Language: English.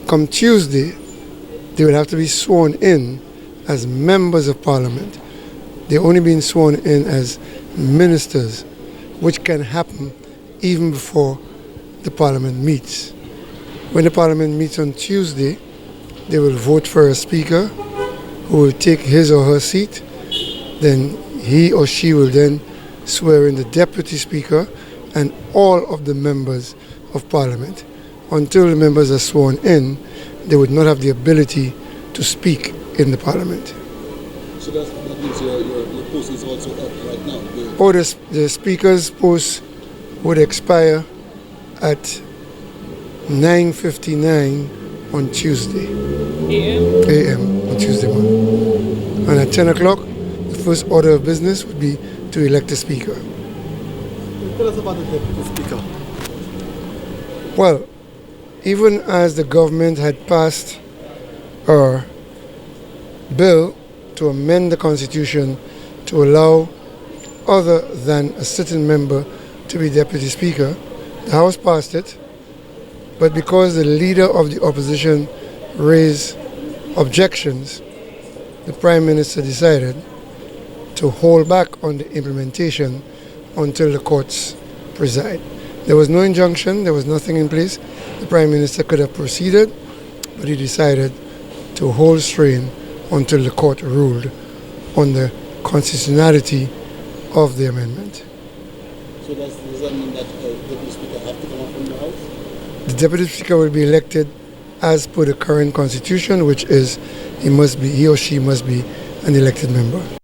come Tuesday, they will have to be sworn in as members of parliament. They're only being sworn in as ministers, which can happen even before the parliament meets. When the parliament meets on Tuesday, they will vote for a speaker who will take his or her seat. Then he or she will then swear in the deputy speaker and all of the members of parliament. Until the members are sworn in, they would not have the ability to speak in the parliament. So that means your post is also up right now? The speaker's post would expire at 9:59 on Tuesday. AM on Tuesday morning. And at 10 o'clock, the first order of business would be to elect a speaker. Tell us about the deputy speaker. Well, even as the government had passed a bill to amend the Constitution to allow other than a sitting member to be deputy speaker, the House passed it, but because the leader of the opposition raised objections, the Prime Minister decided to hold back on the implementation until the courts preside. There was no injunction, there was nothing in place. The Prime Minister could have proceeded, but he decided to hold strain until the court ruled on the constitutionality of the amendment. So does that mean that the Deputy Speaker have to come up from the House? The Deputy Speaker will be elected as per the current Constitution, which is he or she must be an elected member.